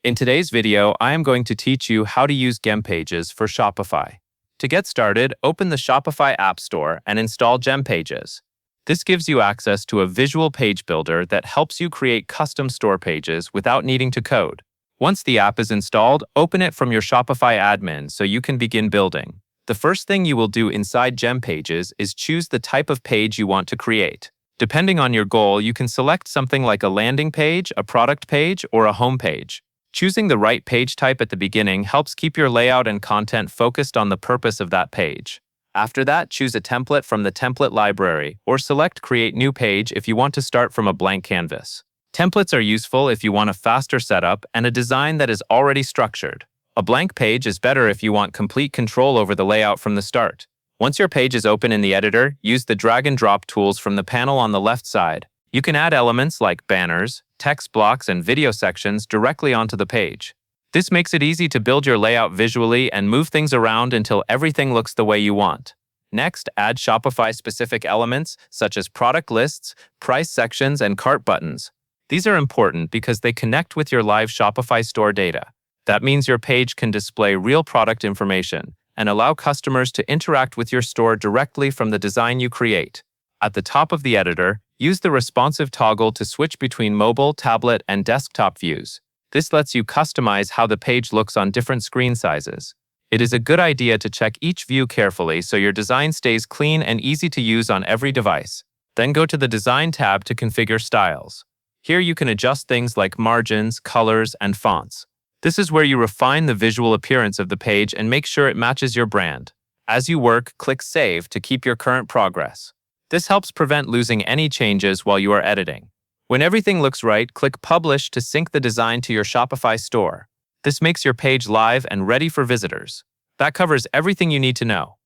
In today's video, I am going to teach you how to use Gempages for Shopify. To get started, open the Shopify App Store and install Gempages. This gives you access to a visual page builder that helps you create custom store pages without needing to code. Once the app is installed, open it from your Shopify admin so you can begin building. The first thing you will do inside Gempages is choose the type of page you want to create. Depending on your goal, you can select something like a landing page, a product page, or a home page. Choosing the right page type at the beginning helps keep your layout and content focused on the purpose of that page. After that, choose a template from the template library, or select Create New Page if you want to start from a blank canvas. Templates are useful if you want a faster setup and a design that is already structured. A blank page is better if you want complete control over the layout from the start. Once your page is open in the editor, use the drag and drop tools from the panel on the left side. You can add elements like banners, text blocks, and video sections directly onto the page. This makes it easy to build your layout visually and move things around until everything looks the way you want. Next, add Shopify-specific elements such as product lists, price sections, and cart buttons. These are important because they connect with your live Shopify store data. That means your page can display real product information and allow customers to interact with your store directly from the design you create. At the top of the editor, use the responsive toggle to switch between mobile, tablet, and desktop views. This lets you customize how the page looks on different screen sizes. It is a good idea to check each view carefully so your design stays clean and easy to use on every device. Then go to the Design tab to configure styles. Here you can adjust things like margins, colors, and fonts. This is where you refine the visual appearance of the page and make sure it matches your brand. As you work, click Save to keep your current progress. This helps prevent losing any changes while you are editing. When everything looks right, click Publish to sync the design to your Shopify store. This makes your page live and ready for visitors. That covers everything you need to know.